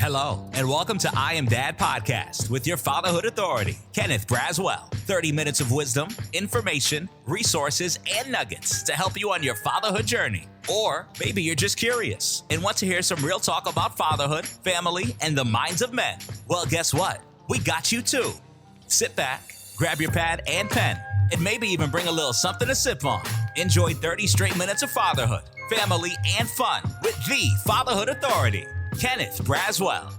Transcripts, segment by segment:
Hello, and welcome to I Am Dad Podcast with your fatherhood authority, Kenneth Braswell. 30 minutes of wisdom, information, resources, and nuggets to help you on your fatherhood journey. Or maybe you're just curious and want to hear some real talk about fatherhood, family, and the minds of men. Well, guess what? We got you too. Sit back, grab your pad and pen, and maybe even bring a little something to sip on. Enjoy 30 straight minutes of fatherhood, family, and fun with the Fatherhood Authority, Kenneth Braswell.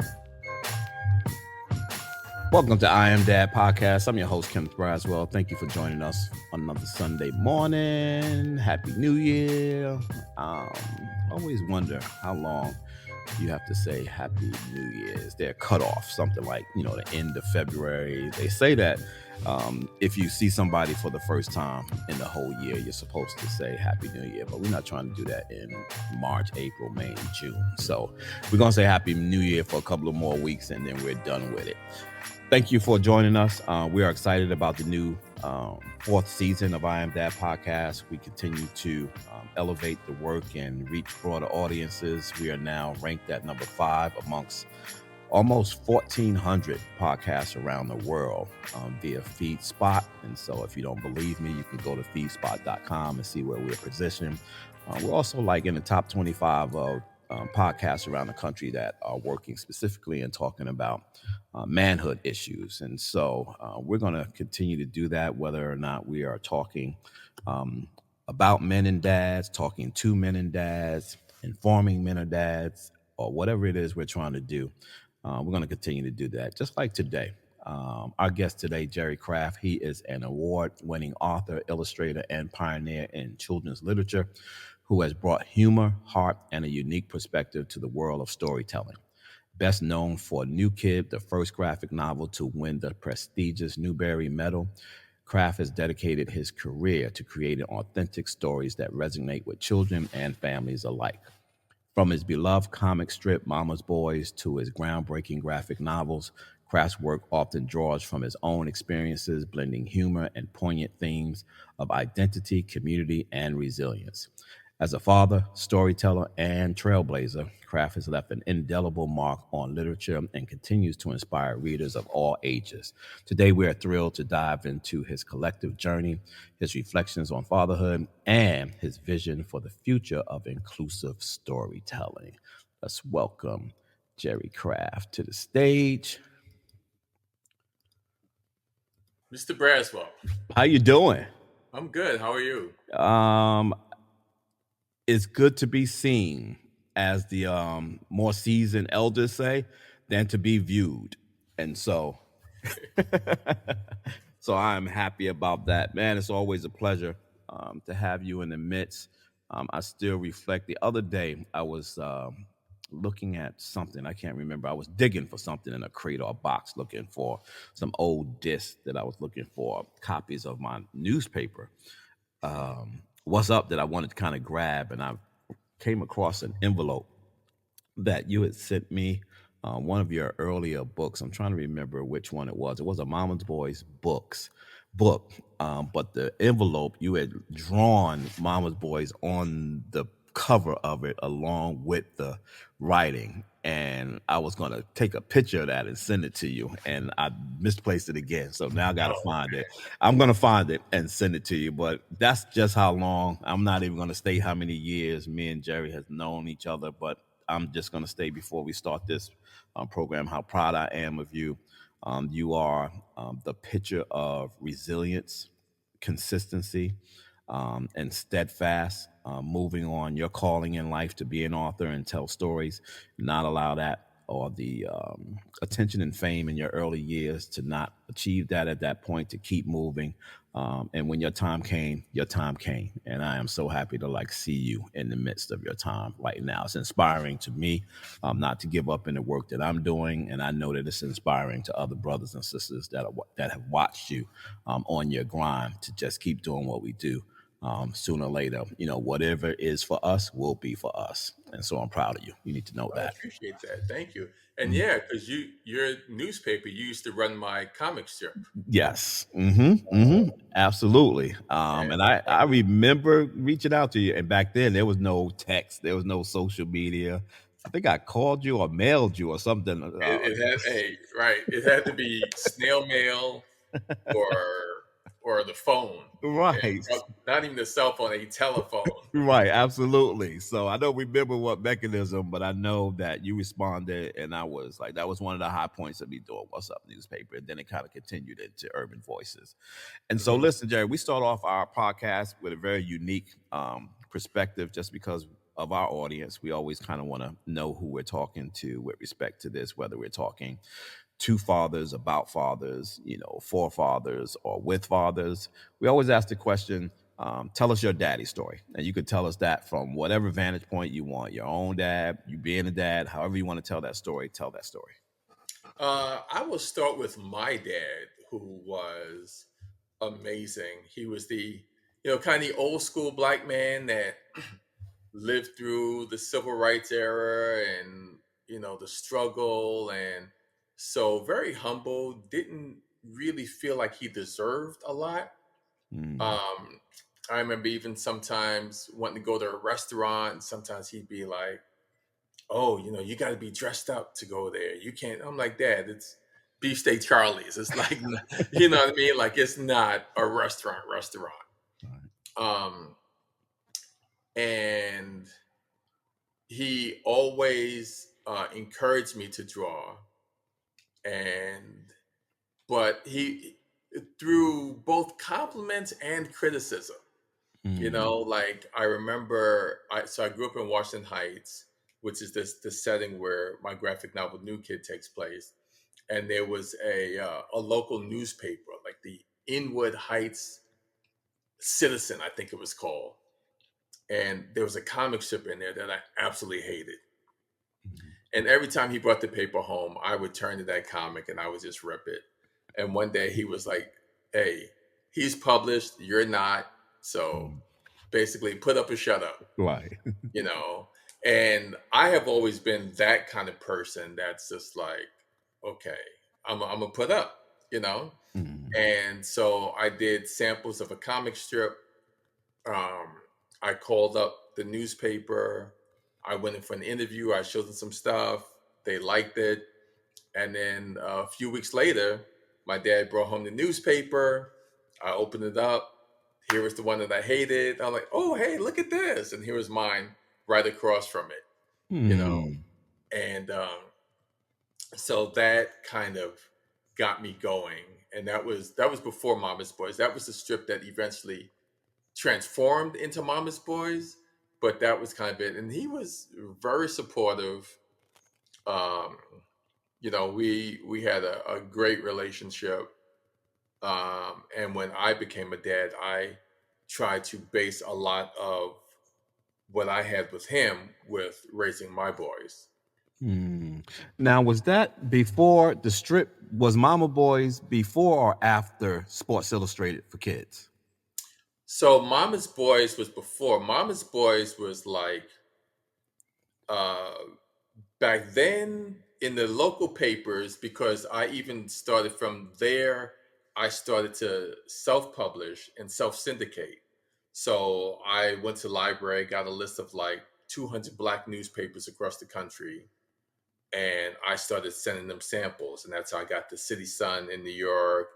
Welcome to I Am Dad Podcast. I'm your host, Kenneth Braswell. Thank you for joining us on another Sunday morning. Happy New Year. Always wonder how long you have to say Happy New Year. Is there a cutoff? Something like, the end of February. They say that if you see somebody for the first time in the whole year, you're supposed to say Happy New Year, but we're not trying to do that in March, April, May, and June. So we're going to say Happy New Year for a couple of more weeks, and then we're done with it. Thank you for joining us. We are excited about the new fourth season of I Am Dad Podcast. We continue to elevate the work and reach broader audiences. We are now ranked at number 5 amongst almost 1,400 podcasts around the world via FeedSpot. And so if you don't believe me, you can go to feedspot.com and see where we're positioned. We're also in the top 25 of podcasts around the country that are working specifically and talking about manhood issues. And so we're going to continue to do that, whether or not we are talking about men and dads, talking to men and dads, informing men and dads, or whatever it is we're trying to do. We're going to continue to do that, just like today. Our guest today, Jerry Craft, he is an award-winning author, illustrator, and pioneer in children's literature who has brought humor, heart, and a unique perspective to the world of storytelling. Best known for New Kid, the first graphic novel to win the prestigious Newbery Medal, Craft has dedicated his career to creating authentic stories that resonate with children and families alike. From his beloved comic strip, Mama's Boyz, to his groundbreaking graphic novels, Craft's work often draws from his own experiences, blending humor and poignant themes of identity, community, and resilience. As a father, storyteller, and trailblazer, Craft has left an indelible mark on literature and continues to inspire readers of all ages. Today, we are thrilled to dive into his collective journey, his reflections on fatherhood, and his vision for the future of inclusive storytelling. Let's welcome Jerry Craft to the stage. Mr. Braswell. How you doing? I'm good. How are you? It's good to be seen, as the more seasoned elders say, than to be viewed. And so, so I'm happy about that. Man, it's always a pleasure to have you in the midst. I still reflect. The other day, I was looking at something. I can't remember. I was digging for something in a crate or a box, looking for some old discs that I was looking for, copies of my newspaper. What's up that I wanted to kind of grab, and I came across an envelope that you had sent me, one of your earlier books. I'm trying to remember which one it was. It was a Mama's Boyz book, but the envelope, you had drawn Mama's Boyz on the cover of it along with the writing, and I was going to take a picture of that and send it to you, and I misplaced it again, so now I got to find it. I'm going to find it and send it to you, but that's just how long. I'm not even going to state how many years me and Jerry has known each other, but I'm just going to state before we start this program how proud I am of you. You are the picture of resilience, consistency, and steadfast, moving on your calling in life to be an author and tell stories, not allow that or the attention and fame in your early years to not achieve that at that point, to keep moving. And when your time came. And I am so happy to see you in the midst of your time right now. It's inspiring to me not to give up in the work that I'm doing. And I know that it's inspiring to other brothers and sisters that have watched you on your grind to just keep doing what we do. Sooner or later, whatever is for us will be for us. And so I'm proud of you. You need to know that. I appreciate that. Thank you. And yeah, because your newspaper used to run my comic strip. Yes. Absolutely. And I remember reaching out to you. And back then there was no text. There was no social media. I think I called you or mailed you or something. It had a right. It had to be snail mail or the phone, and Right. not even the cell phone, a telephone. Right, absolutely. So I don't remember what mechanism, but I know that you responded, and I was like, that was one of the high points of me doing What's Up newspaper. And then it kind of continued into Urban Voices. And so, Mhm. listen, Jerry, we start off our podcast with a very unique perspective just because of our audience. We always kind of want to know who we're talking to with respect to this, whether we're talking to fathers, about fathers, for fathers, or with fathers. We always ask the question, tell us your daddy story. And you could tell us that from whatever vantage point you want, your own dad, you being a dad, however you want to tell that story, tell that story. I will start with my dad, who was amazing. He was the, kind of the old school black man that lived through the civil rights era and, the struggle. And so very humble, didn't really feel like he deserved a lot. Mm, Um, I remember even sometimes wanting to go to a restaurant, and sometimes he'd be like, "Oh, you got to be dressed up to go there. You can't." I'm like, "Dad, it's Beefsteak Charlie's. It's like, you know what I mean? Like, it's not a restaurant." right. Um, and he always encouraged me to draw, and but he through both compliments and criticism. Mm, Like I remember, I grew up in Washington Heights, which is the setting where my graphic novel New Kid takes place, and there was a local newspaper, like the Inwood Heights Citizen, I think it was called, and there was a comic strip in there that I absolutely hated. mm, And every time he brought the paper home, I would turn to that comic and I would just rip it. And one day he was like, "Hey, he's published, you're not, so mm. basically put up or shut up." Right. you know and I have always been that kind of person that's just like, okay, I'm gonna put up you know Mm, and so I did samples of a comic strip. um I called up the newspaper, I went in for an interview, I showed them some stuff, they liked it, and then a few weeks later my dad brought home the newspaper. I opened it up, here was the one that I hated. I'm like, "Oh, hey, look at this," and here was mine right across from it. you know mm, and so that kind of got me going, and that was before Mama's Boys. That was the strip that eventually transformed into Mama's Boys, but that was kind of it. And he was very supportive. um we had a great relationship. And when I became a dad, I tried to base a lot of what I had with him with raising my boys. mm. Now, was that before the strip? Was Mama Boys before or after Sports Illustrated for kids? So Mama's Boys was before. Mama's Boys was like, uh, back then in the local papers, because I even started from there. I started to self-publish and self-syndicate. So I went to the library, got a list of like 200 black newspapers across the country, and I started sending them samples, and that's how I got the City Sun in New York,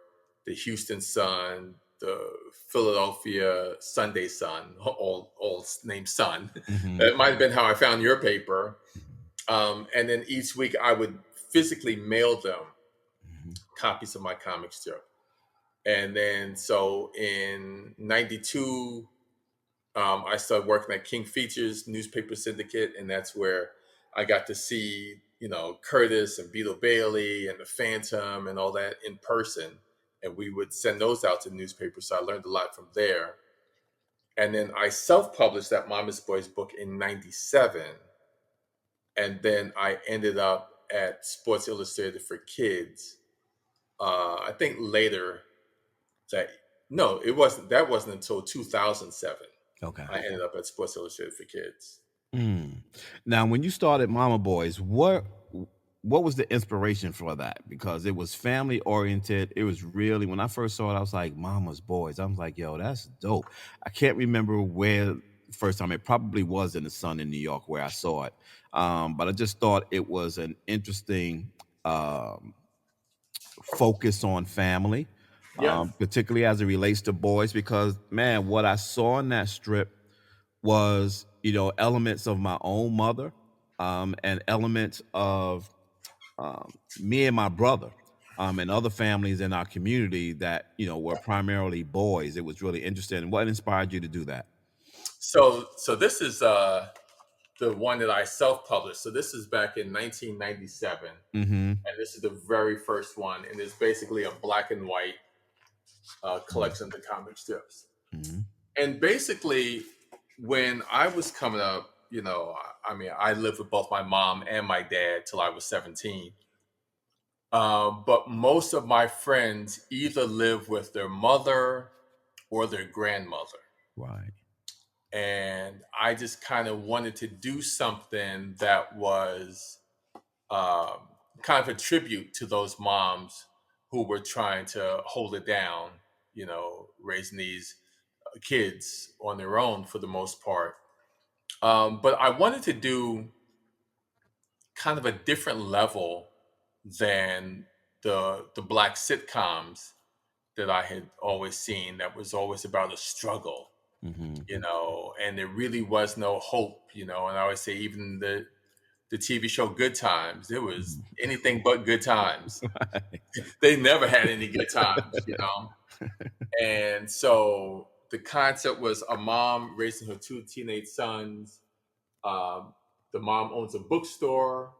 the Houston Sun, the Philadelphia Sunday Sun, all named Sun. Hmm. That might have been how I found your paper. And then each week I would physically mail them copies of my comic strip. And then so in '92, I started working at King Features Newspaper Syndicate, and that's where I got to see, Curtis and Beetle Bailey and the Phantom and all that in person. And we would send those out to newspapers. So I learned a lot from there. And then I self-published that Mama's Boys book in '97. And then I ended up at Sports Illustrated for Kids. I think later that no, it wasn't. That wasn't until 2007. Okay. I ended up at Sports Illustrated for Kids. Mm. Now, when you started Mama Boys, what was the inspiration for that? Because it was family oriented. It was really, when I first saw it, I was like, Mama's Boys. I was like, yo, that's dope. I can't remember where first time. It probably was in the Sun in New York where I saw it. But I just thought it was an interesting um, focus on family, Yes. particularly as it relates to boys, because man, what I saw in that strip was, elements of my own mother, and elements of me and my brother, and other families in our community that, were primarily boys. It was really interesting. What inspired you to do that? So this is the one that I self-published. So this is back in 1997, Mm-hmm. and this is the very first one, and it's basically a black and white collection of the comic strips. Mm-hmm. And basically, when I was coming up, I mean, I lived with both my mom and my dad till I was 17. But most of my friends either live with their mother or their grandmother. Right. And I just kind of wanted to do something that was um, kind of a tribute to those moms who were trying to hold it down, raising these kids on their own for the most part. But I wanted to do kind of a different level than the black sitcoms that I had always seen. That was always about a struggle, Mm-hmm. and there really was no hope, And I always say even the TV show Good Times, it was anything but good times. They never had any good times. And so the concept was a mom raising her two teenage sons. Um, the mom owns a bookstore.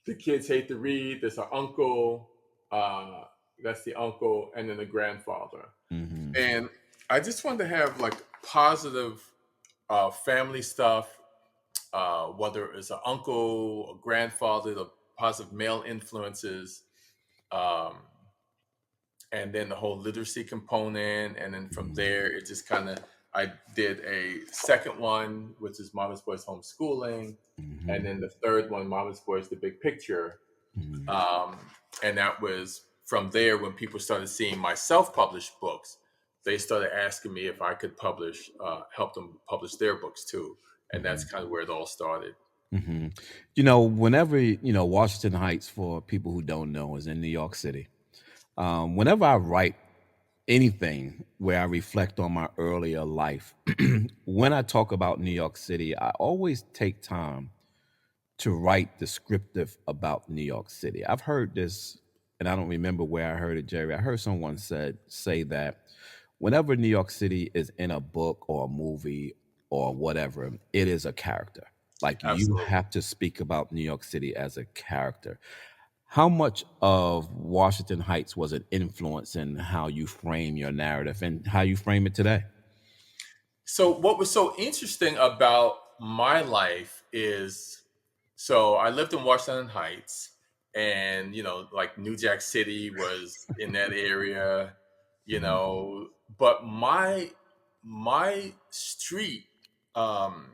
The kids hate to read. There's an uncle. Uh, that's the uncle, and then the grandfather. Mm-hmm. And I just wanted to have like positive family stuff, whether it's an uncle, a grandfather, the positive male influences. Um, and then the whole literacy component, and then from there it just kind of, I did a second one which is Mama's Boys homeschooling, Mm-hmm. and then the third one, Mama's Boys the big picture. Mm-hmm. And that was from there when people started seeing my self-published books, they started asking me if I could help them publish their books too, and that's kind of where it all started. Mm-hmm. Whenever, Washington Heights, for people who don't know, is in New York City. Whenever I write anything where I reflect on my earlier life, when I talk about New York City, I always take time to write descriptive about New York City. I've heard this, and I don't remember where I heard it, Jerry. I heard someone say that whenever New York City is in a book or a movie or whatever, it is a character. Like, you Absolutely. have to speak about New York City as a character. How much of Washington Heights was an influence in how you frame your narrative and how you frame it today? So what was so interesting about my life is, so I lived in Washington Heights, and like New Jack City was in that area, you Mhm. know, but my street um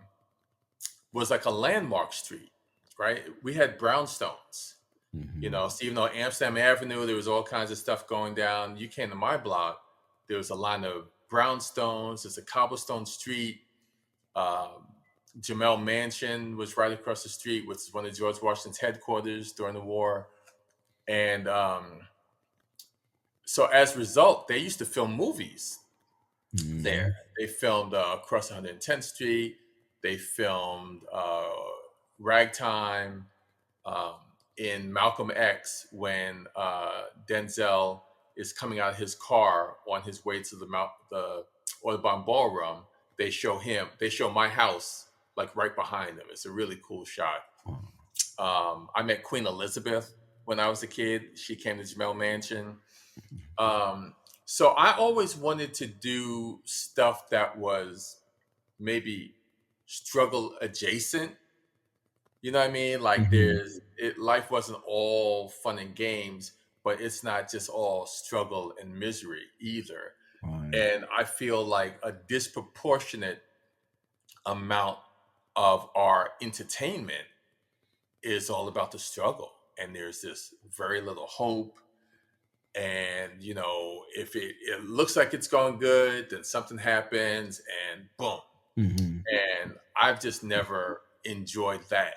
was like a landmark street, right? We had brownstones, Mhm. so even though Amsterdam Avenue, there was all kinds of stuff going down, you came to my block, there was a line of brownstones, there's a cobblestone street. um, Jamel Mansion was right across the street, which is one of George Washington's headquarters during the war. And so as a result, they used to film movies there. Mhm. They filmed across 110th Street. They filmed Ragtime, um, in Malcolm X when Denzel is coming out of his car on his way to the Audubon Ballroom. They show him. They show my house like right behind them. It's a really cool shot. I met Queen Elizabeth when I was a kid. She came to Jamel Mansion. Um, so I always wanted to do stuff that was maybe struggle adjacent. You know what I mean? Like Mhm. life wasn't all fun and games, but it's not just all struggle and misery either. Right. And I feel like a disproportionate amount of our entertainment is all about the struggle. And there's this very little hope. And, if it looks like it's going good, then something happens and boom. Hmm. And I've just never enjoyed that,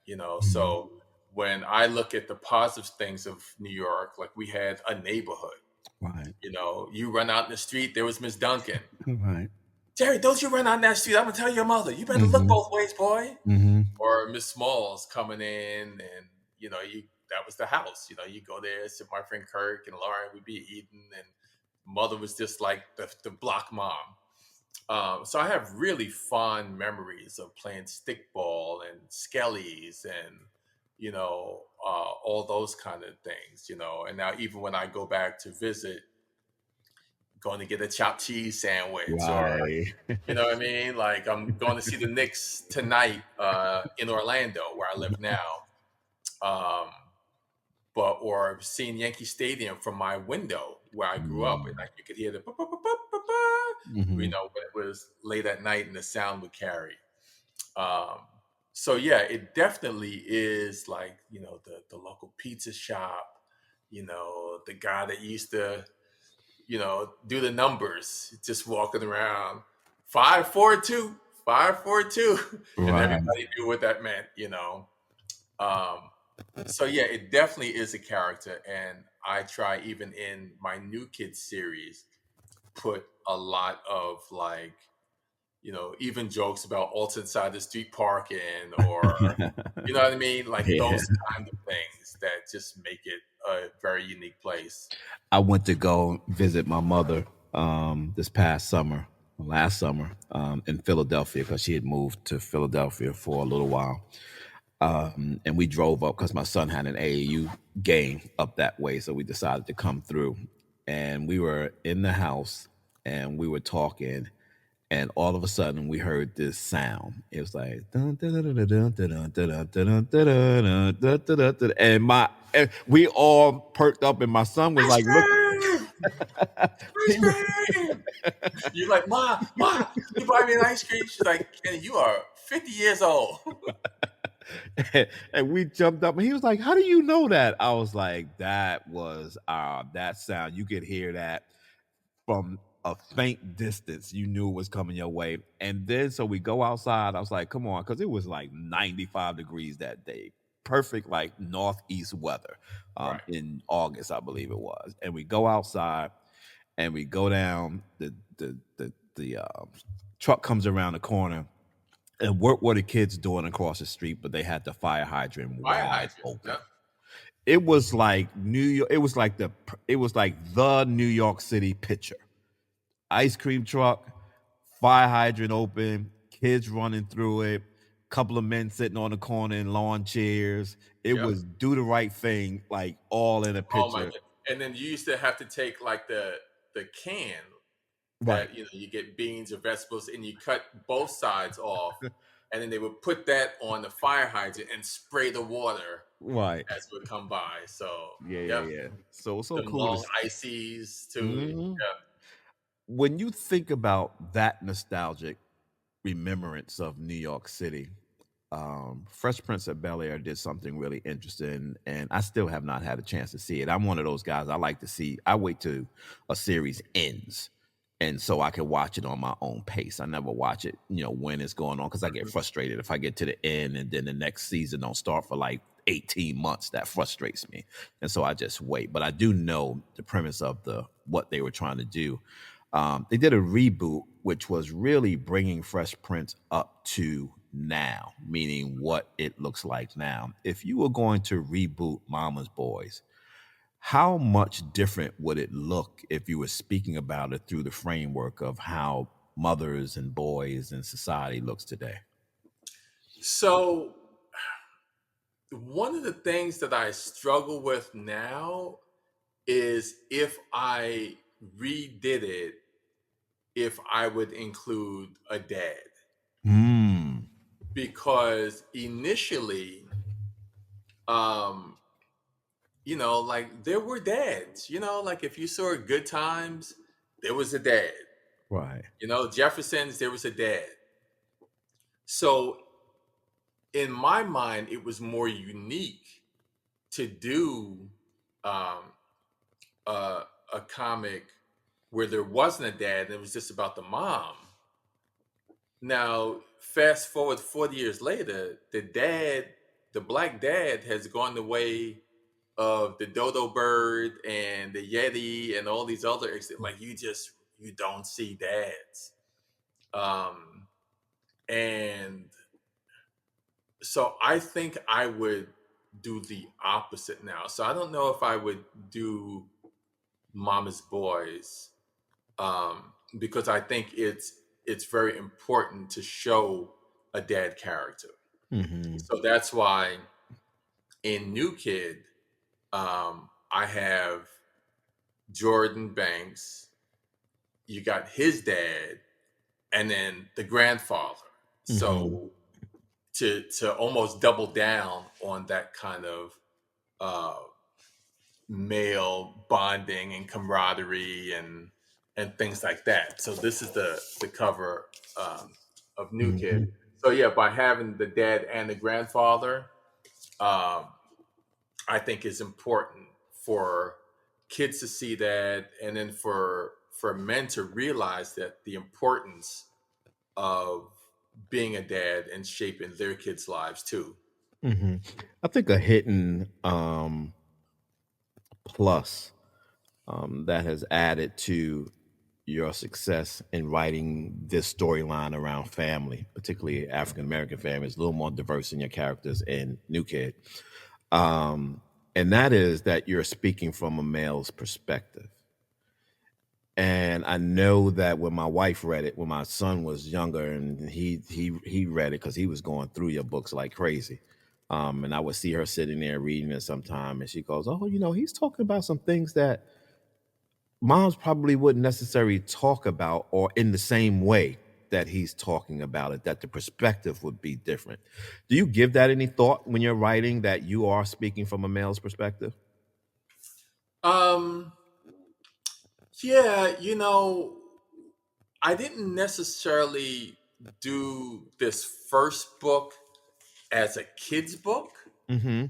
you know. So when I look at the positive things of New York, like we had a neighborhood, Right. you know, you run out in the street, there was Miss Duncan. Right. Jerry, don't you run out that street. I'm gonna tell your mother. You better look Hmm. both ways, boy. Hmm. Or Miss Smalls coming in, and you know, you that was the house. You know, you go there, sit my friend Kirk and Lauren would be eating, and mother was just like the block mom. So I have really fond memories of playing stickball and skellies and all those kind of things. You know, and now even when I go back to visit, going to get a chopped cheese sandwich, or Right. you know what I mean? Like I'm going to see the Knicks tonight in Orlando, where I live now. Um, but or seeing Yankee Stadium from my window where I grew up, and like you could hear the ba, ba, ba, ba, ba, ba, Hmm. when it was late at night and the sound would carry. Um, so yeah, it definitely is like the local pizza shop, the guy that used to do the numbers, just walking around 542, 542, and Right. everybody knew what that meant. Um, so yeah, it definitely is a character, and I try even in my new kids series put a lot of like even jokes about alternate side of the street parking, or you know what I mean, like Yeah. those kind of things that just make it a very unique place. I went to go visit my mother this past summer, last summer, in Philadelphia because she had moved to Philadelphia for a little while. And we drove up because my son had an AAU game up that way. So we decided to come through. And we were in the house and we were talking. And all of a sudden, we heard this sound. It was like, dun, dun, dun, dun, dun, dun, dun, dun, dun, dun, dun, dun, dun, dun, dun. And we all perked up, and my son was Ice like, "Look!" cream, ice He was, cream. You're like, Ma, can you buy me an ice cream? She's like, Kenny, you are 50 years old. and we jumped up, and he was like, "How do you know that?" I was like, "That was that sound. You could hear that from a faint distance. You knew it was coming your way." And then so we go outside. I was like, "Come on," because it was like 95 degrees that day. Perfect, like northeast weather Right. in August, I believe it was. And we go outside and we go down the truck comes around the corner, and what were the kids doing across the street? But they had the fire hydrant Fire wide hydrant. open. Yep. It was like New York. It was like the New York City picture. Ice cream truck, fire hydrant open, kids running through it, couple of men sitting on the corner in lawn chairs. It Yep. was do the right thing, like all in a Oh my picture. god. And then you used to have to take like the can Right, that you get beans or vegetables, and you cut both sides off, and then they would put that on the fire hydrant and spray the water right. as it would come by. So Yeah, yeah, yep. yeah. So Them cool to long ices too. Mhm. Yeah. When you think about that nostalgic remembrance of New York City, Fresh Prince of Bel Air did something really interesting, and I still have not had a chance to see it. I'm one of those guys. I like to see. I wait till a series ends, and so I can watch it on my own pace. I never watch it, when it's going on because I get Mhm. frustrated if I get to the end and then the next season don't start for like 18 months. That frustrates me, and so I just wait. But I do know the premise of the what they were trying to do. They did a reboot, which was really bringing Fresh Prince up to now, meaning what it looks like now. If you were going to reboot Mama's Boys, how much different would it look if you were speaking about it through the framework of how mothers and boys and society looks today? So one of the things that I struggle with now is if I redid it, if I would include a dad. Hmm. Because initially, um, like there were dads, like if you saw Good Times, there was a dad. Right. Jefferson's, there was a dad. So in my mind, it was more unique to do um, a comic where there wasn't a dad and it was just about the mom, Now, fast forward 40 years later, the black dad has gone the way of the dodo bird and the yeti and all these other like you don't see dads. Um, and so I think I would do the opposite now. So I don't know if I would do Mama's Boys, because I think it's very important to show a dad character. Mm-hmm. So that's why in New Kid, I have Jordan Banks. You got his dad, and then the grandfather. Mm-hmm. So to almost double down on that kind of uh, male bonding and camaraderie and things like that. So this is the cover of New Kid. Mm-hmm. So yeah, by having the dad and the grandfather, um, I think is important for kids to see that, and then for men to realize that the importance of being a dad and shaping their kids' lives too. Mm-hmm. I think a hidden plus that has added to your success in writing this storyline around family, particularly African American families, a little more diverse in your characters in New Kid. And that is that you're speaking from a male's perspective. And I know that when my wife read it, when my son was younger, and he read it because he was going through your books like crazy. And I would see her sitting there reading it sometime, and she goes, "Oh, he's talking about some things that moms probably wouldn't necessarily talk about, or in the same way that he's talking about it, that the perspective would be different." Do you give that any thought when you're writing, that you are speaking from a male's perspective? Um, yeah, I didn't necessarily do this first book as a kid's book. Mm-hmm.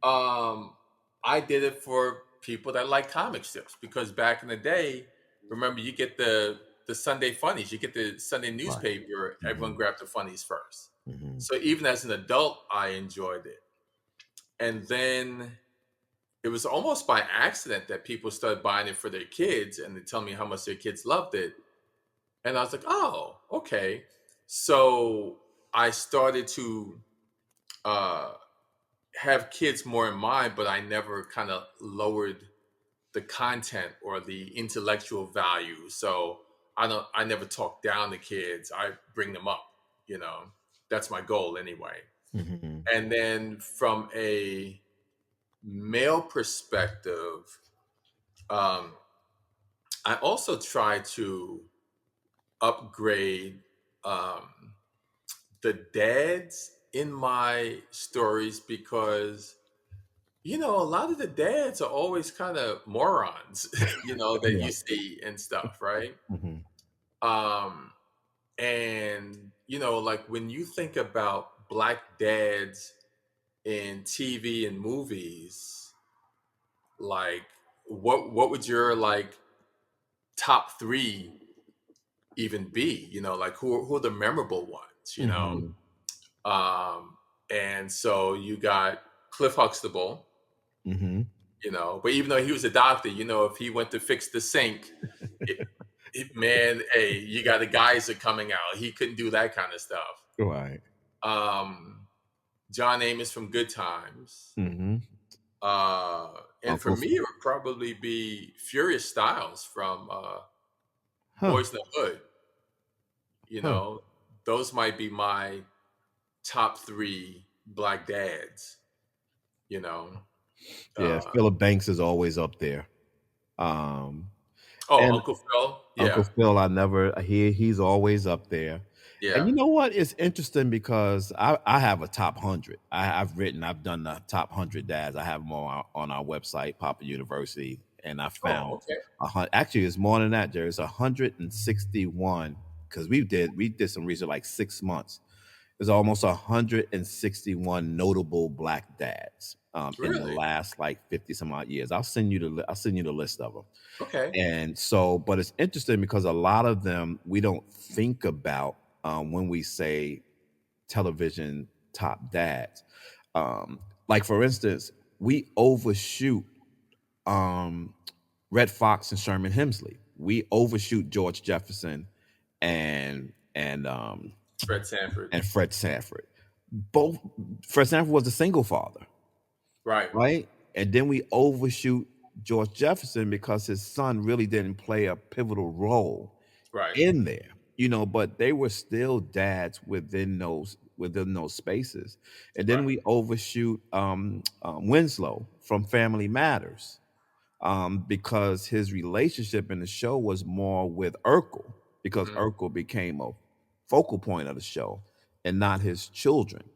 Um, I did it for people that like comic strips because back in the day, remember you get the Sunday funnies, you get the Sunday Right. newspaper, everyone Mm-hmm. grabbed the funnies first. Mm-hmm. So even as an adult, I enjoyed it. And then it was almost by accident that people started buying it for their kids and they tell me how much their kids loved it. And I was like, oh, okay. So I started to uh, have kids more in mind, but I never kind of lowered the content or the intellectual value. So I never talk down the kids. I bring them up, you know. That's my goal anyway. Mm-hmm. And then from a male perspective, um, I also try to upgrade um, the dads in my stories because a lot of the dads are always kind of morons, that Yeah. you see and stuff, right? Mm-hmm. Um, and like when you think about black dads in TV and movies, like what would your like top three even be? Like who are the memorable ones? Mm-hmm. Um, and so you got Cliff Huxtable, Mm-hmm. but even though he was a doctor, if he went to fix the sink, it, man, hey, you got a geyser coming out. He couldn't do that kind of stuff. Right. Um, John Amos from Good Times. Mm-hmm. Uh, and for Uncle. me, it would probably be Furious Styles from Huh. Boys in the Hood. You Huh. know, those might be my top three black dads. You know, Yeah, uh, Philip Banks is always up there. Um, oh, and Uncle Phil, Uncle yeah, Phil, I never he's always up there. And yeah. you know what? It's interesting because I have a top 100. I've done the top 100 dads. I have them on our website, Papa University, and I Oh, found okay, actually it's more than that, Jerry. It's 161 because we did some research like 6 months. There's almost 161 notable black dads in the really, last like 50 some odd years. I'll send you the list of them. okay, And so, but it's interesting because a lot of them we don't think about. when we say television top dads. Like for instance, we overshoot um, Red Fox and Sherman Hemsley. We overshoot George Jefferson and and um, Fred Sanford. and Fred Sanford. Both Fred Sanford was a single father, Right. right? And then we overshoot George Jefferson because his son really didn't play a pivotal role Right. in there, but they were still dads within those spaces. And then Right. we overshoot Winslow from Family Matters, because his relationship in the show was more with Urkel, because Mhm. Urkel became a focal point of the show and not his children.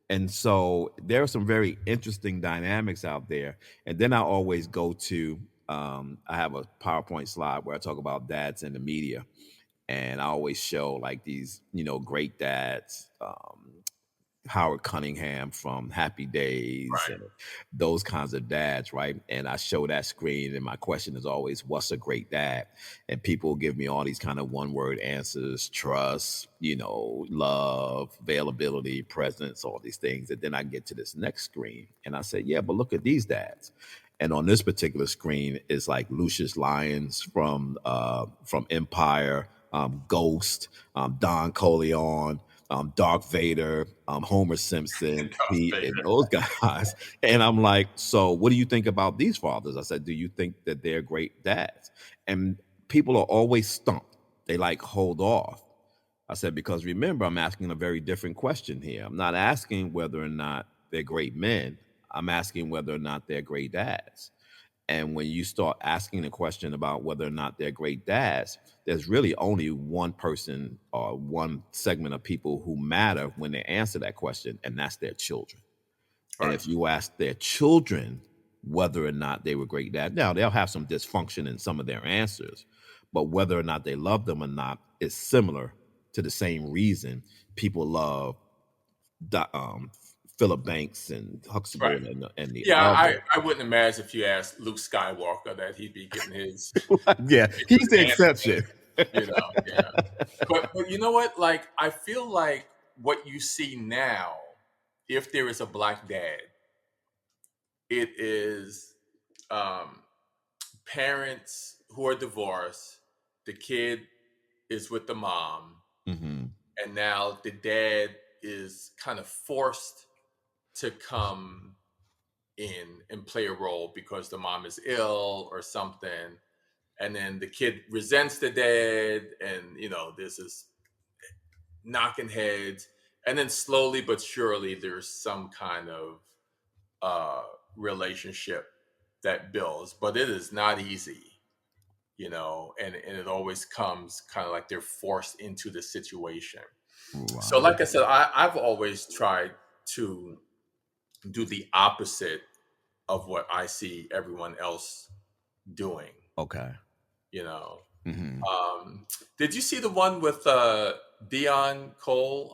And so there are some very interesting dynamics out there. And then I always go to I have a PowerPoint slide where I talk about dads in the media, and I always show like these, great dads, Howard Cunningham from Happy Days, Right. and those kinds of dads, right? And I show that screen, and my question is always, "What's a great dad?" And people give me all these kind of one-word answers: trust, love, availability, presence, all these things. And then I get to this next screen, and I say, "Yeah, but look at these dads." And on this particular screen is like Lucius Lyons from Empire, Ghost, Don Corleone, Darth Vader, Homer Simpson, Darth Pete, and Vader. those guys. And I'm like, so what do you think about these fathers? I said, do you think that they're great dads? And people are always stumped. They like hold off. I said, because remember, I'm asking a very different question here. I'm not asking whether or not they're great men. I'm asking whether or not they're great dads. And when you start asking the question about whether or not they're great dads, there's really only one person or one segment of people who matter when they answer that question, and that's their children. And Right. if you ask their children whether or not they were great dads, now they'll have some dysfunction in some of their answers, but whether or not they love them or not is similar to the same reason people love Philip Banks and Right. Huxtable and the Yeah, other. I wouldn't imagine if you asked Luke Skywalker that he'd be getting his Yeah, he's the answer. exception. Yeah. But you know what? Like I feel like what you see now, if there is a black dad, it is um, parents who are divorced. The kid is with the mom, Hmm. and now the dad is kind of forced to come in and play a role because the mom is ill or something, and then the kid resents the dad, and this is knocking heads, and then slowly but surely there's some kind of uh relationship that builds, but it is not easy, and it always comes kind of like they're forced into the situation. So Right. like I said, I've always tried to do the opposite of what I see everyone else doing. Okay. You know, Hmm. did you see the one with Dion Cole?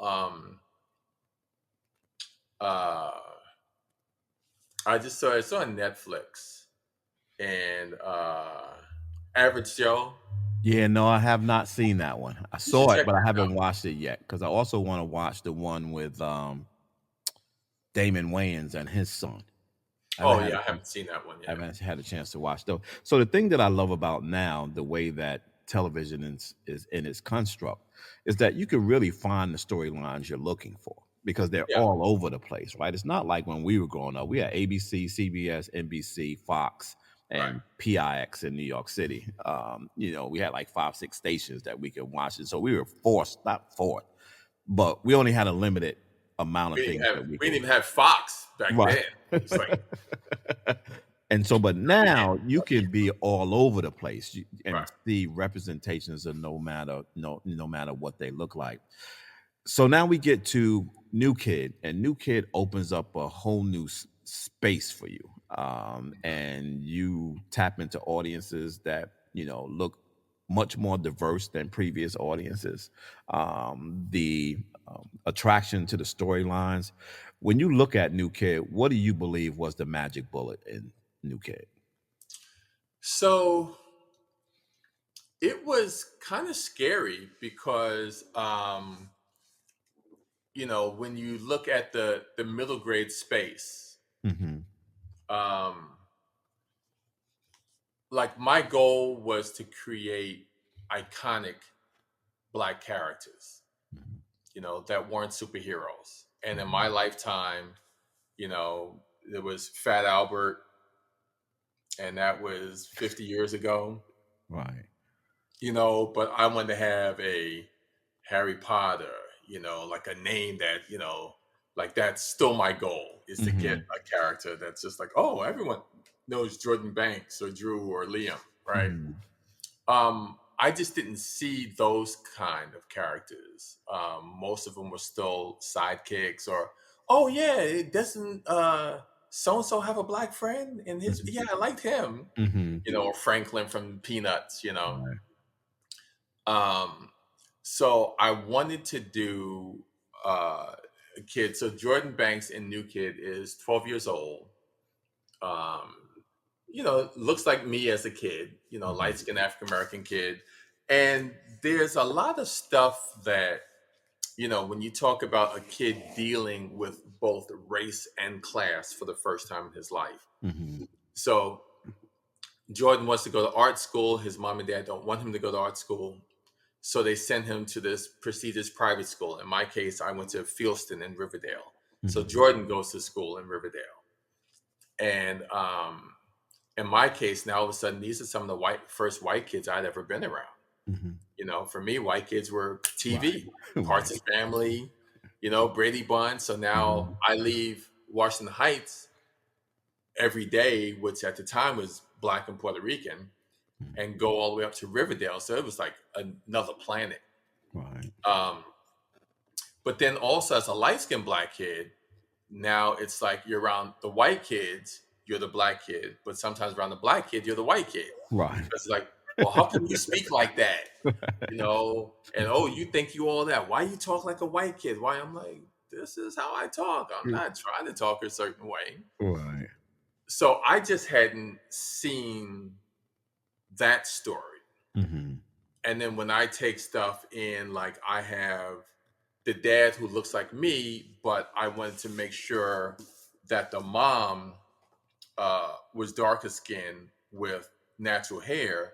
Uh, it's on Netflix, and Average Joe. Yeah, no, I have not seen that one. I You should saw it, check but I that haven't out. watched it yet because I also want to watch the one with Damon Wayans and his son. I haven't Oh had yeah, a I chance. haven't seen that one I yet. haven't had a chance to watch those. So the thing that I love about now, the way that television is in its construct, is that you can really find the storylines you're looking for because they're Yeah, all over the place, right? It's not like when we were growing up. We had ABC, CBS, NBC, Fox, right. and PIX in New York City. We had like 5, 6 stations that we could watch it. So we were forced, not forced, but we only had a limited amount of things that we We could. didn't even have Fox back Right. then. It's like And so, but we can't. now you can be all over the place and Right. see representations of no matter what they look like. So now we get to New Kid, and New Kid opens up a whole new space for you, and you tap into audiences that look much more diverse than previous audiences. The attraction to the storylines. When you look at New Kid, what do you believe was the magic bullet in New Kid? So it was kind of scary because when you look at the middle grade space, Mm-hmm. um, like my goal was to create iconic black characters, that weren't superheroes. And in my lifetime, there was Fat Albert, and that was 50 years ago. Right. But I wanted to have a Harry Potter, like a name that, like that's still my goal, is to get Mm-hmm. a character that's just like, oh, everyone knows Jordan Banks or Drew or Liam, right? Mm-hmm. I just didn't see those kind of characters. Most of them were still sidekicks, or, oh yeah, it doesn't so and so have a black friend and his, yeah, I liked him, Mm-hmm. or Franklin from Peanuts. Right. Um, so I wanted to do a kid. So Jordan Banks in New Kid is 12 years old. Um, looks like me as a kid, Mm-hmm. light skinned African American kid. And there's a lot of stuff that, when you talk about a kid dealing with both race and class for the first time in his life. Mm-hmm. So Jordan wants to go to art school. His mom and dad don't want him to go to art school. So they send him to this prestigious private school. In my case, I went to Fieldston in Riverdale. So Mm-hmm. Jordan goes to school in Riverdale. And in my case, now all of a sudden, these are some of the first white kids I'd ever been around. Mm-hmm. For me, white kids were Right. TV, Parts Right. of Family, Brady Bunch. So Mm-hmm. now I leave Washington Heights every day, which at the time was Black and Puerto Rican, and go all the way up to Riverdale. So it was like another planet. Right. Um, but then also as a light skinned Black kid, now it's like you're around the white kids, you're the Black kid, but sometimes around the Black kid, you're the white kid. Right. It's like, well, how can you speak like that? And oh, you think you all that. Why you talk like a white kid? Why? I'm like, this is how I talk. I'm not trying to talk a certain way. Right. So I just hadn't seen that story. Mm-hmm. And then when I take stuff in, like I have the dad who looks like me, but I wanted to make sure that the mom was darker skinned with natural hair,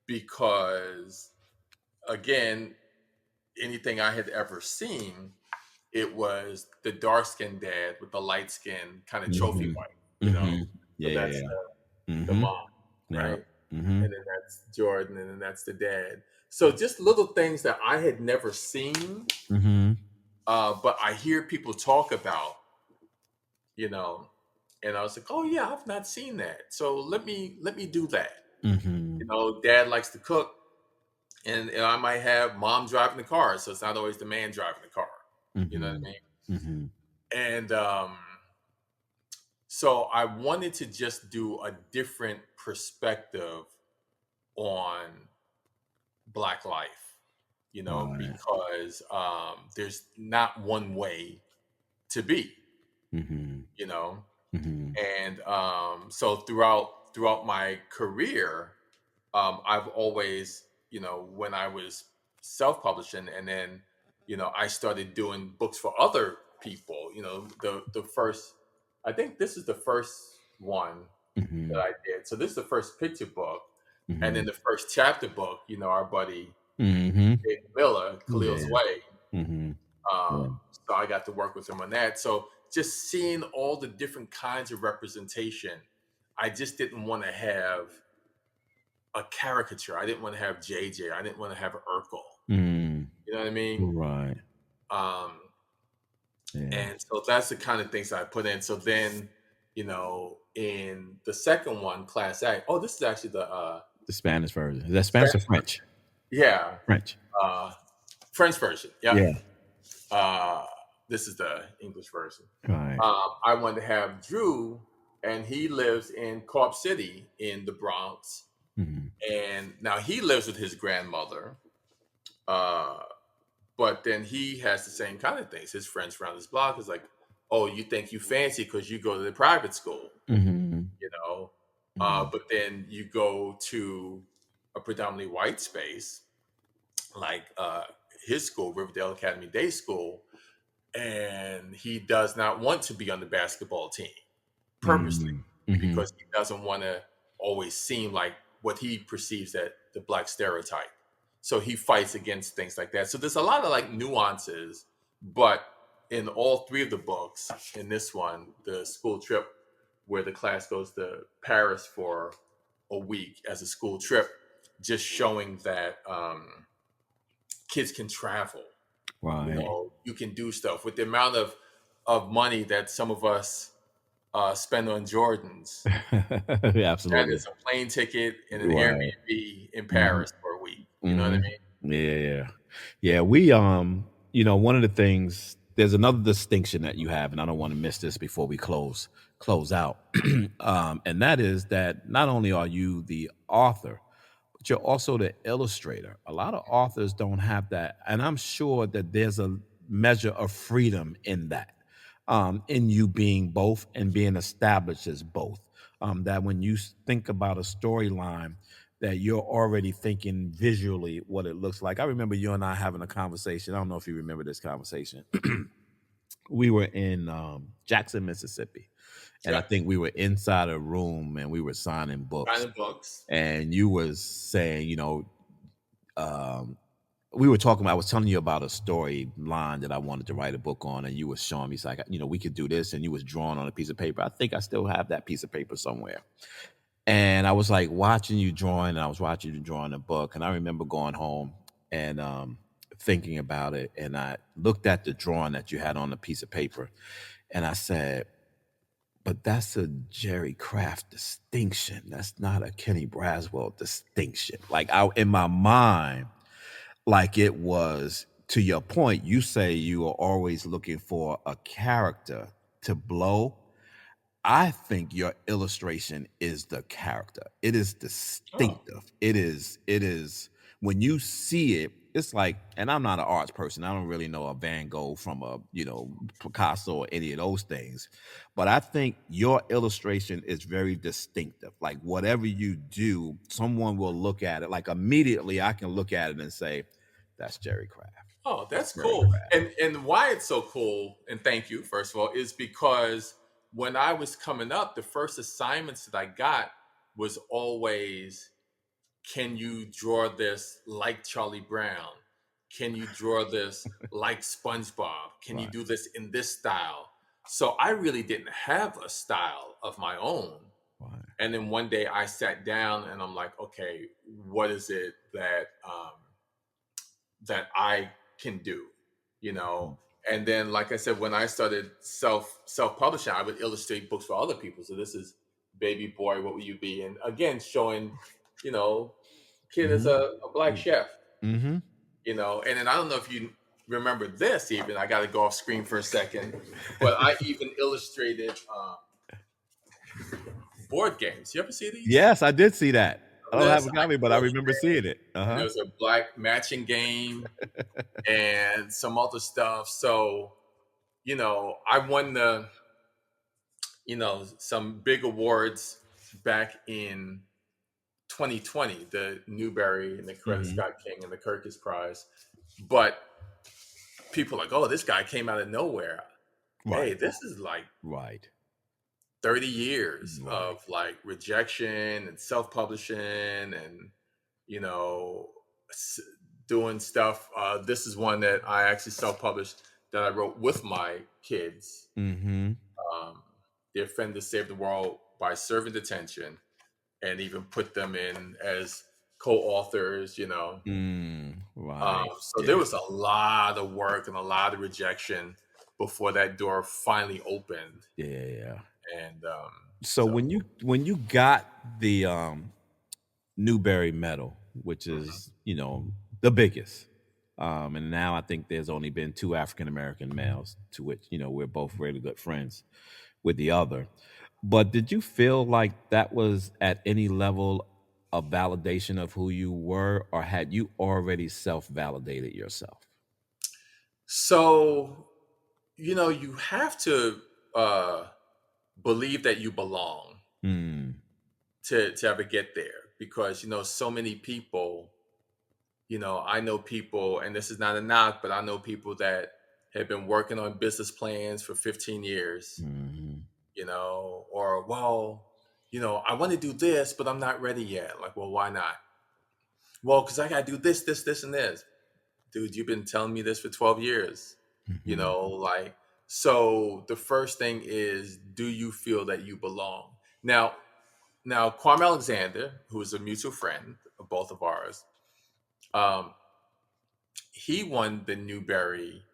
because again, anything I had ever seen, it was the dark skinned dad with the light skin kind of trophy Mm-hmm. wife. Mm-hmm. So that's Yeah. the Mm-hmm. mom, Yeah. right? Mm-hmm. And then that's Jordan, and then that's the dad. So just little things that I had never seen, Mm-hmm. but I hear people talk about, you know, and I was like, oh yeah, I've not seen that. So let me do that. Mm-hmm. Dad likes to cook, and I might have mom driving the car, so it's not always the man driving the car. You know what I Mm-hmm. mean? Mm-hmm. And so I wanted to just do a different perspective on Black life, Right. because there's not one way to be, Mm-hmm. you know. Mm-hmm. And so throughout my career, I've always, when I was self-publishing, and then, I started doing books for other people. The first, I think this is the first one that Mm-hmm. I did. So this is the first picture book, and Mm-hmm. then the first chapter book. Our buddy Mm-hmm. David Miller, Khalil's Yeah. Way. Mm-hmm. Yeah. So I got to work with him on that. So just seeing all the different kinds of representation, I just didn't want to have a caricature. I didn't want to have JJ. I didn't want to have Urkel. Mm. You know what I mean? Right. Um, Yeah. and so that's the kind of things I put in. So then, in the second one, Class A. Oh, this is actually the The Spanish version. Is that Spanish or French? yeah, French. French version. Yep. Yeah. This is the English version. Right. I wanted to have Drew, and he lives in Corp City in the Bronx. Mm-hmm. And now he lives with his grandmother, but then he has the same kind of things. His friends around his block is like, oh, you think you fancy because you go to the private school, Mm-hmm. Mm-hmm. but then you go to a predominantly white space, like his school, Riverdale Academy Day School. and he does not want to be on the basketball team purposely Mm-hmm. because he doesn't want to always seem like what he perceives that the black stereotype. So he fights against things like that. So there's a lot of like nuances, but in all three of the books, in this one, the school trip where the class goes to Paris for a week as a school trip, just showing that kids can travel. Right. You can do stuff with the amount of money that some of us spend on Jordans. That Absolutely. is a plane ticket and an Right. Airbnb in Mm-hmm. Paris for a week. You know what I Mm-hmm. mean? Yeah. Yeah. We one of the things, there's another distinction that you have, and I don't want to miss this before we close out. And that is that not only are you the author, but you're also the illustrator. A lot of authors don't have that. And I'm sure that there's a measure of freedom in that, in you being both and being established as both. That when you think about a storyline, that you're already thinking visually what it looks like. I remember you and I having a conversation. I don't know if you remember this conversation. We were in Jackson, Mississippi, and I Yep. think we were inside a room and we were signing books. Signing books. And you was saying, um, we were talking. I was telling you about a storyline that I wanted to write a book on, and you were showing me, it's like, we could do this, and you was drawing on a piece of paper. I think I still have that piece of paper somewhere. And I was like watching you drawing, and I was watching you drawing a book, and I remember going home and thinking about it, and I looked at the drawing that you had on a piece of paper, and I said, but that's a Jerry Craft distinction. That's not a Kenny Braswell distinction. Like, in my mind, like, it was, to your point, you say you are always looking for a character to blow. I think your illustration is the character. It is Oh, distinctive. It is when you see it, it's like, and I'm not an arts person. I don't really know a Van Gogh from a, Picasso or any of those things. But I think your illustration is very distinctive. Like, whatever you do, someone will look at it. Like, immediately I can look at it and say, that's Jerry Craft. oh, That's that's Jerry cool. Craft. And why it's so cool, and thank you, first of all, is because when I was coming up, the first assignments that I got was always, can you draw this like Charlie Brown? Can you draw this like SpongeBob? Can you Right. do this in this style? So I really didn't have a style of my own. Right. And then one day I sat down and I'm like, okay, what is it that I can do? You know. And then, like I said, when I started self publishing, I would illustrate books for other people. So this is Baby Boy, What Will You Be? And again, showing, you know, kid is Mm-hmm. a black chef, Mm-hmm. and then I don't know if you remember this even. I got to go off screen for a second, but I even illustrated board games. You ever see these? Yes, I did see that. I don't have This a I copy, but I remember illustrated, seeing it. and Uh-huh. there's a black matching game and some other stuff. So I won some big awards back in 2020, the Newbery and the Coretta Mhm. Scott King and the Kirkus Prize. But people are like, oh, this guy came out of nowhere. Hey, Right, this is like right, 30 years right. of like rejection and self-publishing and you know s- doing stuff. This is one that I actually self-published that I wrote with my kids. Mhm. um, the offender saved the world by serving detention and even put them in as co-authors. Right. So there Yeah, was a lot of work and a lot of rejection before that door finally opened. yeah. And So so when you got the Newbery Medal, which mhm. is, the biggest, and now I think there's only been two African American males, to which, we're both really good friends with the other. But did you feel like that was at any level a validation of who you were, or had you already self-validated yourself? So you have to uh, believe that you belong Mm, to ever get there because so many people. I know people, and this is not a knock, but I know people that had been working on business plans for 15 years, Mhm. or, well, I want to do this, but I'm not ready yet. Like, well, why not? Well, because I got to do this, and this. Dude, you've been telling me this for 12 years, Mhm. like, so the first thing is, do you feel that you belong? Now, Kwame Alexander, who is a mutual friend of both of ours, um, he won the Newbery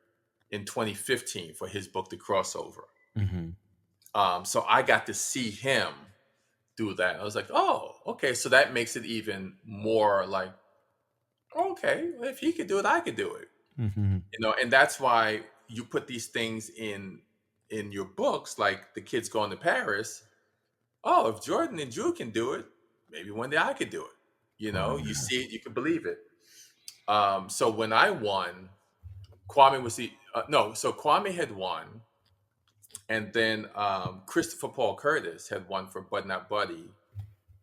in 2015 for his book, The Crossover. Mhm. So I got to see him do that. I was like, oh, okay. So that makes it even more like, okay, well, if he could do it, I could do it. Mhm. And that's why you put these things in your books, like The Kids Going to Paris. Oh, if Jordan and Drew can do it, maybe one day I could do it. You Right. see it, you can believe it. So when I won, Kwame was the no. So Kwame had won, and then Christopher Paul Curtis had won for Bud Not Buddy,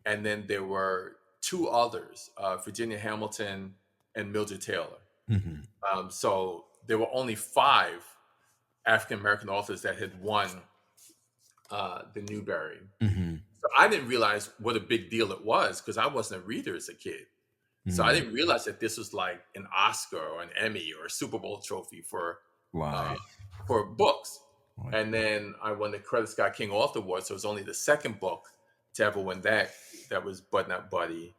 and then there were two others, Virginia Hamilton and Mildred Taylor. Mhm. So there were only five African American authors that had won the Newbery. Mhm. So I didn't realize what a big deal it was because I wasn't a reader as a kid. So I Mhm. didn't realize that this was like an Oscar or an Emmy or a Super Bowl trophy uh, Right. for books. Right. And then I won the Coretta Scott King Author Award. So it was only the second book to ever win that. That was Bud Not Buddy.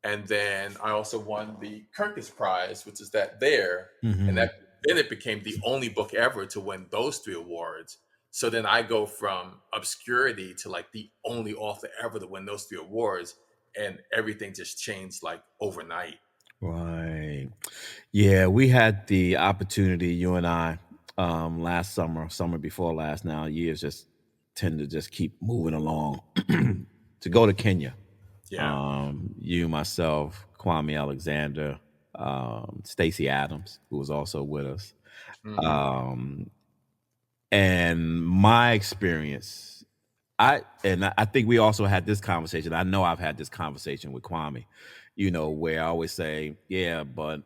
And then I also won the Kirkus Prize, which is that there. And Mhm. that then it became the only book ever to win those three awards. So then I go from obscurity to like the only author ever to win those three awards. And everything just changed like overnight. Right. Yeah, we had the opportunity, you and I, last summer before last now, years just tend to just keep moving along to go to Kenya. Yeah. You, myself, Kwame Alexander, Stacey Adams, who was also with us. Hmm. Um, and my experience, I think we also had this conversation. I know I've had this conversation with Kwame, where I always say, yeah, but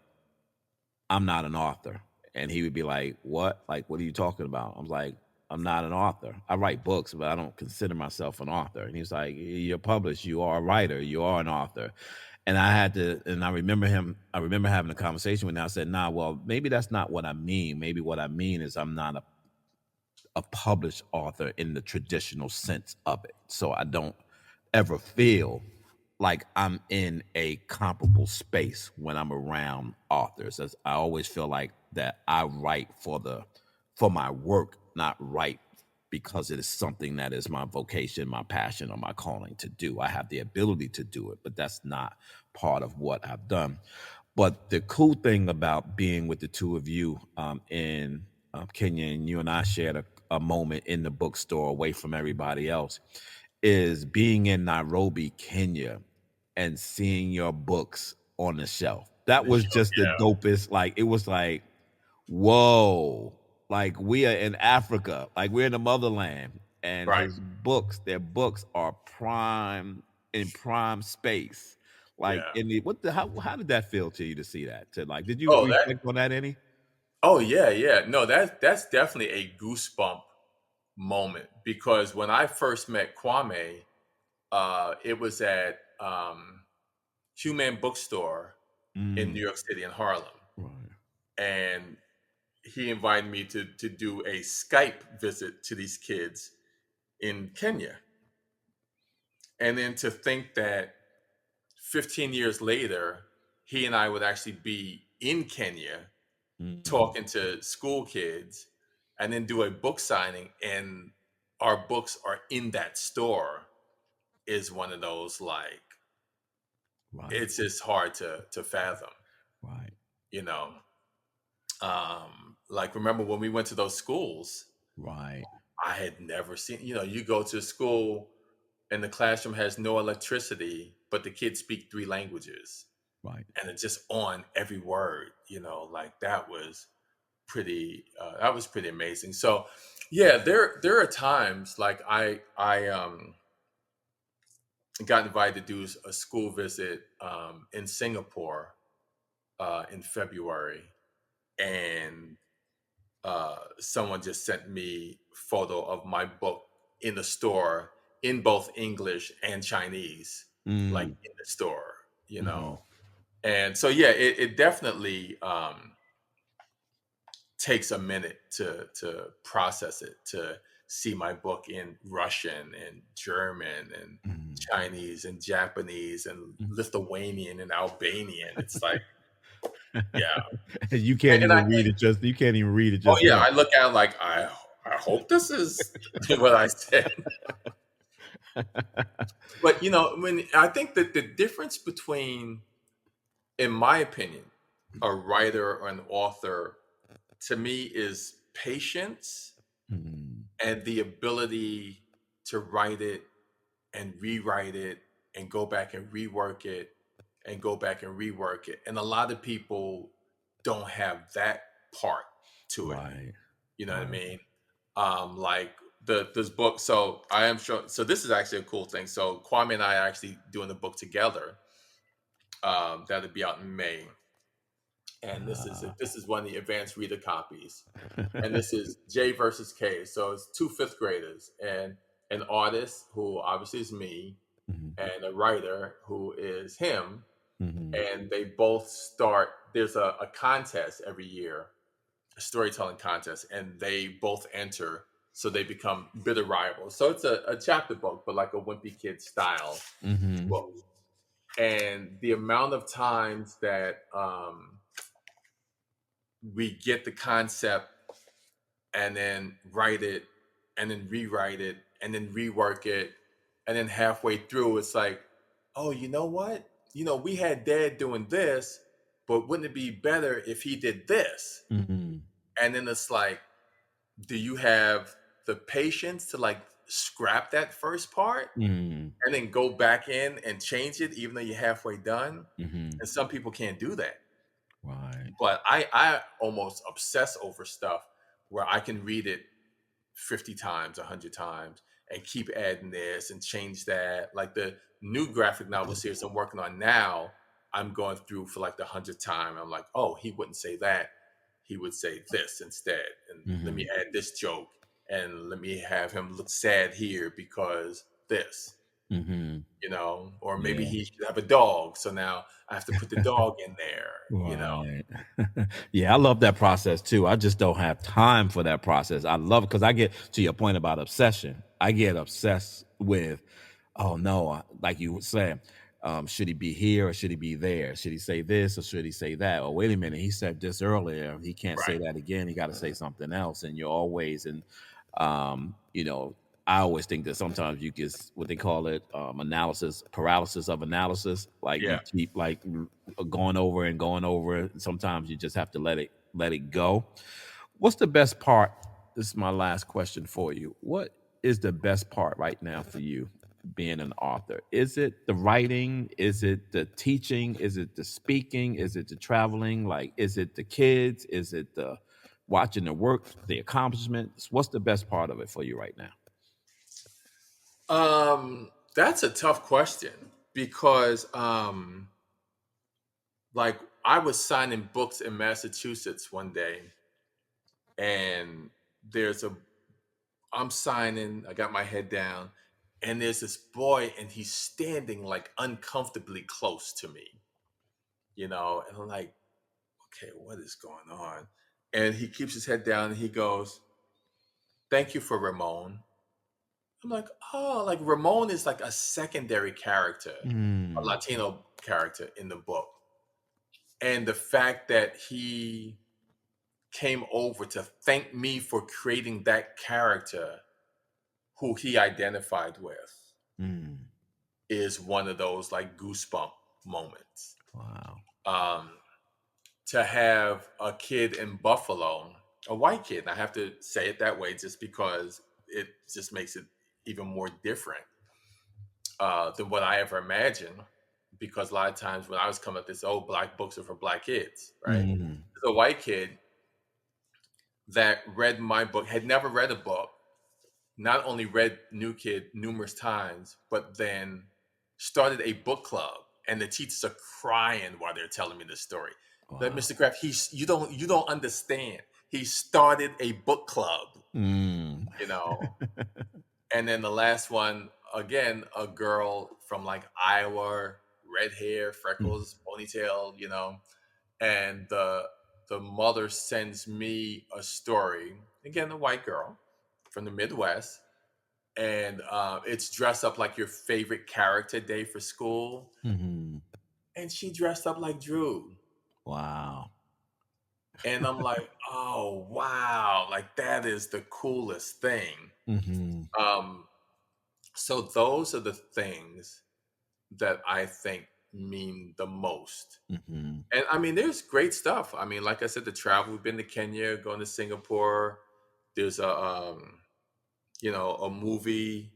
I'm not an author. And he would be like, what? Like, what are you talking about? I was like, I'm not an author. I write books, but I don't consider myself an author. And he was like, you're published. You are a writer. You are an author. And I remember having a conversation with him. I said, nah, well, maybe that's not what I mean. Maybe what I mean is I'm not a published author in the traditional sense of it. So I don't ever feel like I'm in a comparable space when I'm around authors. As I always feel like that I write for my work, not write because it is something that is my vocation, my passion, or my calling to do. I have the ability to do it, but that's not part of what I've done. But the cool thing about being with the two of you in Kenya, and you and I shared a moment in the bookstore away from everybody else, is being in Nairobi, Kenya, and seeing your books on the shelf. That was just the Yeah. dopest. Like, it was like, whoa, like we are in Africa, like we're in the motherland, and Right. their books are prime space. Like Yeah. in the how did that feel to you to see that? To like, did you Oh, that. reflect on that any? Oh, yeah, yeah. No, that's definitely a goosebump moment because when I first met Kwame, it was at Human Bookstore in Mm, New York City in Harlem, right. and he invited me to do a Skype visit to these kids in Kenya, and then to think that 15 years later, he and I would actually be in Kenya Mm, talking to school kids, and then do a book signing, and our books are in that store is one of those like right. it's just hard to fathom, Right. you know. Like remember when we went to those schools, Right. I had never seen, you go to a school and the classroom has no electricity, but the kids speak three languages Right. and it's just on every word, like that was pretty amazing. So yeah, there are times like I got invited to do a school visit in Singapore in February, and someone just sent me photo of my book in the store in both English and Chinese, like Mm, in the store, mm-hmm. And so, yeah, it definitely takes a minute to process it, to see my book in Russian and German and Mm, Chinese and Japanese and mm. Lithuanian and Albanian. It's like, yeah. You can't And I even read it. You can't even read it oh just yeah, yet. I look at it like I hope this is what I said. But when I think that the difference between, in my opinion, a writer or an author to me is patience Mm, and the ability to write it and rewrite it and go back and rework it and go back and rework it. And a lot of people don't have that part to it. right. You know what I Right. mean? Like this book. So I am sure. So this is actually a cool thing. So Kwame and I are actually doing the book together. That'll be out in May, and this is one of the advanced reader copies. And this is J versus K. So it's two fifth graders and an artist who obviously is me, Mhm, and a writer who is him. mhm, And they both start. There's a contest every year, a storytelling contest, and they both enter. So they become bitter rivals. So it's a chapter book, but like a Wimpy Kid style mhm, book. And the amount of times that we get the concept and then write it and then rewrite it and then rework it, and then halfway through it's like, oh, you know what, we had dad doing this, but wouldn't it be better if he did this? mhm, And then it's like, do you have the patience to like scrap that first part mhm, and then go back in and change it even though you're halfway done? mhm. And some people can't do that. Right. But I almost obsess over stuff where I can read it 50 times, 100 times, and keep adding this and change that. Like the new graphic novel series I'm working on now, I'm going through for like the 100th time. I'm like, oh, he wouldn't say that. He would say this instead. And let me Mhm, add this joke. And let me have him look sad here because this, mhm. or maybe Yeah. he should have a dog. So now I have to put the dog in there. Right. Yeah, I love that process too. I just don't have time for that process. I love it because I get to your point about obsession. I get obsessed with, oh no, like you were saying, should he be here or should he be there? Should he say this or should he say that? Or wait a minute, he said this earlier. He can't say Right. that again. He got to say something else. And you're always in, you know, I always think that sometimes you get what they call it, analysis paralysis of analysis. Like Yeah. you keep like going over and going over it. Sometimes you just have to let it go. What's the best part? This is my last question for you. What is the best part right now for you being an author? Is it the writing? Is it the teaching? Is it the speaking? Is it the traveling? Like, is it the kids? Is it the watching the work, the accomplishments? What's the best part of it for you right now? That's a tough question because like I was signing books in Massachusetts one day, and there's a I'm signing, I got my head down, and there's this boy and he's standing like uncomfortably close to me, and I'm like, okay, what is going on? And he keeps his head down and he goes, "Thank you for Ramon." I'm like, oh, like Ramon is like a secondary character, a Mm, Latino character in the book. And the fact that he came over to thank me for creating that character who he identified with mm. is one of those like goosebump moments. Wow. Um, to have a kid in Buffalo, a white kid, and I have to say it that way just because it just makes it even more different than what I ever imagined. Because a lot of times when I was coming up, this old black books are for black kids, right? Mhm. There's a white kid that read my book, had never read a book, not only read New Kid numerous times, but then started a book club, and the teachers are crying while they're telling me the story. That Wow. Mr. Kraft, you don't understand. he started a book club, Mm. you know. And then the last one, again, a girl from like Iowa, red hair, freckles, ponytail, you know. And the mother sends me a story, again, a white girl from the Midwest, and it's dressed up like your favorite character day for school, Mm-hmm. and she dressed up like Drew. Wow. And I'm like, oh wow, like that is the coolest thing. Mm-hmm. Um, so those are the things that I think mean the most. Mm-hmm. And I mean, there's great stuff. I mean, like I said, the travel. We've been to Kenya, going to Singapore. There's a movie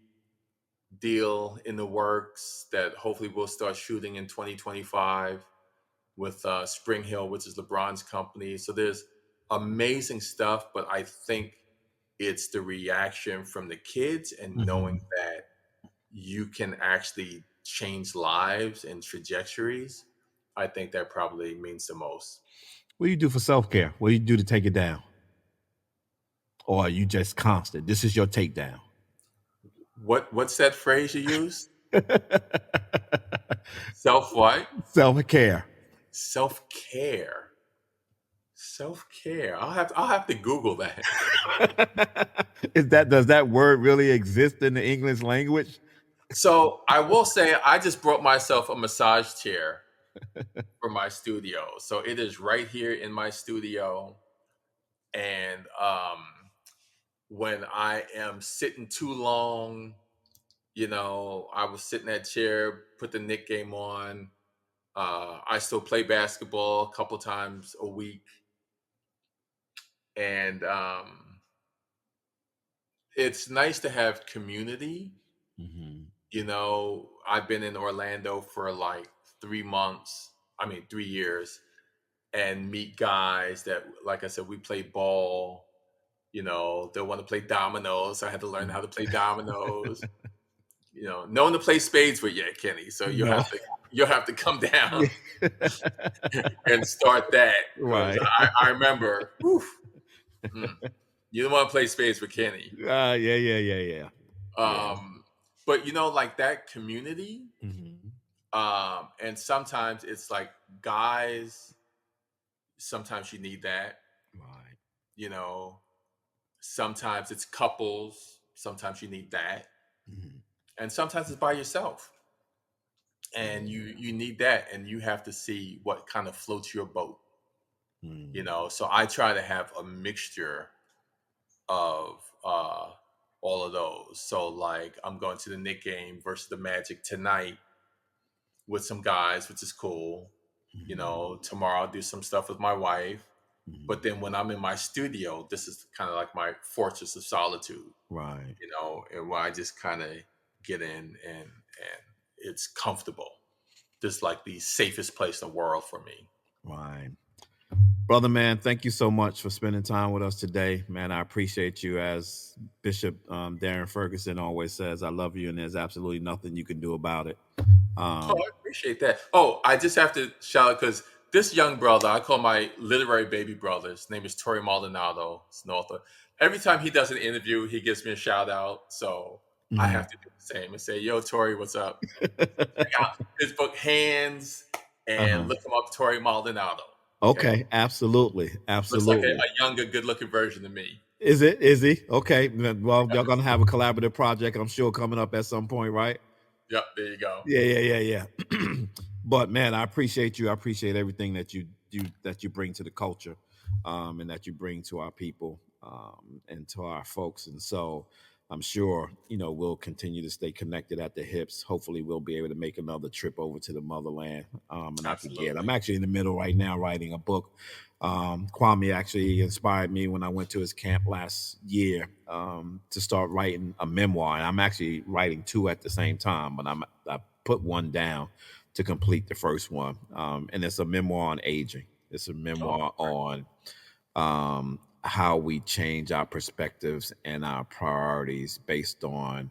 deal in the works that hopefully we'll start shooting in 2025 with Spring Hill, which is LeBron's company. So there's amazing stuff, but I think it's the reaction from the kids and Mm-hmm. knowing that you can actually change lives and trajectories. I think that probably means the most. What do you do for self-care? What do you do to take it down? Or are you just constant? This is your takedown. What's that phrase you use? Self what? Self-care. Self care. Self care. I'll have to Google that. Does that word really exist in the English language? So I will say I just brought myself a massage chair for my studio. So it is right here in my studio. And when I am sitting too long, I will sit in that chair, put the Nick game on. I still play basketball a couple times a week. And it's nice to have community. Mm-hmm. I've been in Orlando for like 3 months, I mean, 3 years, and meet guys that, like I said, we play ball. They want to play dominoes. So I had to learn how to play dominoes. No one to play spades with yet, Kenny. So No. you'll have to come down Yeah. and start that because Right. I remember, whew, you don't want to play spades with Kenny. Yeah. Yeah. But like that community, Mm-hmm. and sometimes it's like guys. Sometimes you need that, Right. you know. Sometimes it's couples. Sometimes you need that, Mm-hmm. and sometimes it's by yourself. And Yeah. you need that, and you have to see what kind of floats your boat. Mm. So I try to have a mixture of all of those. So like I'm going to the Knick game versus the Magic tonight with some guys, which is cool. Mm-hmm. Tomorrow I'll do some stuff with my wife. But Mm-hmm. then when I'm in my studio, this is kind of like my fortress of solitude, Right. and where I just kind of get in and it's comfortable. Just like the safest place in the world for me. Right. Brother, man, thank you so much for spending time with us today. Man, I appreciate you. As Bishop Darren Ferguson always says, I love you, and there's absolutely nothing you can do about it. Oh, I appreciate that. Oh, I just have to shout out because this young brother, I call my literary baby brother. His name is Torrey Maldonado. He's an author. Every time he does an interview, he gives me a shout out. So I Mhm. have to do the same and say, "Yo, Torrey, what's up?" Check out his book, Hands, and Uh-huh. look him up, Torrey Maldonado. Okay, Okay, absolutely. looks like a Absolutely. younger, good-looking version of me. Is it? Is he? Okay. Well, y'all gonna have a collaborative project, I'm sure, coming up at some point, right? Yep, there you go. Yeah. But man, I appreciate you. I appreciate everything that you bring to the culture, and that you bring to our people, and to our folks. And so I'm sure we'll continue to stay connected at the hips. Hopefully, we'll be able to make another trip over to the motherland. And I forget. I'm Absolutely. actually in the middle right now writing a book. Kwame actually inspired me when I went to his camp last year, to start writing a memoir. And I'm actually writing two at the same time, but I put one down to complete the first one. And it's a memoir on aging. It's a Oh, memoir on how we change our perspectives and our priorities based on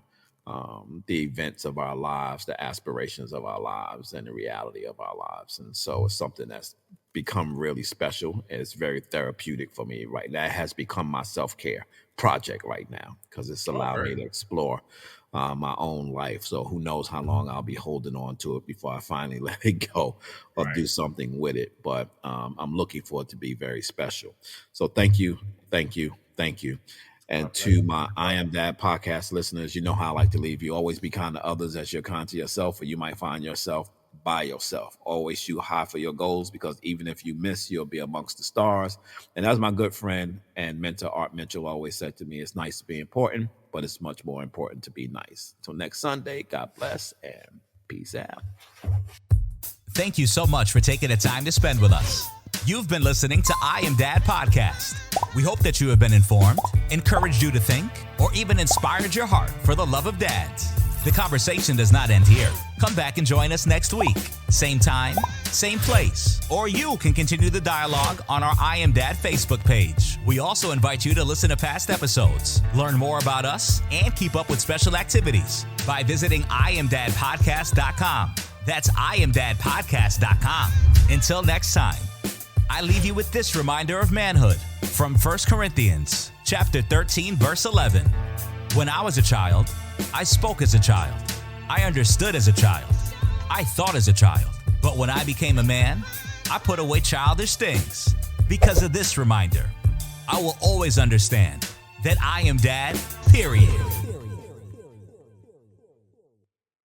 the events of our lives, the aspirations of our lives, and the reality of our lives. And so it's something that's become really special. It's very therapeutic for me right now. It has become my self-care project right now because it's allowed me to explore my own life. So who knows how long I'll be holding on to it before I finally let it go or do something with it. But I'm looking for it to be very special. So thank you. And to my I Am Dad podcast listeners, you know how I like to leave you. Always be kind to others as you're kind to yourself, or you might find yourself by yourself. Always shoot high for your goals, because even if you miss, you'll be amongst the stars. And as my good friend and mentor Art Mitchell always said to me, it's nice to be important, but it's much more important to be nice. Till next Sunday, God bless and peace out. Thank you so much for taking the time to spend with us. You've been listening to I Am Dad podcast. We hope that you have been informed, encouraged you to think, or even inspired your heart for the love of dads. The conversation does not end here. Come back and join us next week. Same time, same place. Or you can continue the dialogue on our I Am Dad Facebook page. We also invite you to listen to past episodes, learn more about us, and keep up with special activities by visiting iamdadpodcast.com. That's iamdadpodcast.com. Until next time, I leave you with this reminder of manhood from 1 Corinthians chapter 13, verse 11. When I was a child, I spoke as a child. I understood as a child. I thought as a child. But when I became a man, I put away childish things. Because of this reminder, I will always understand that I am Dad, period.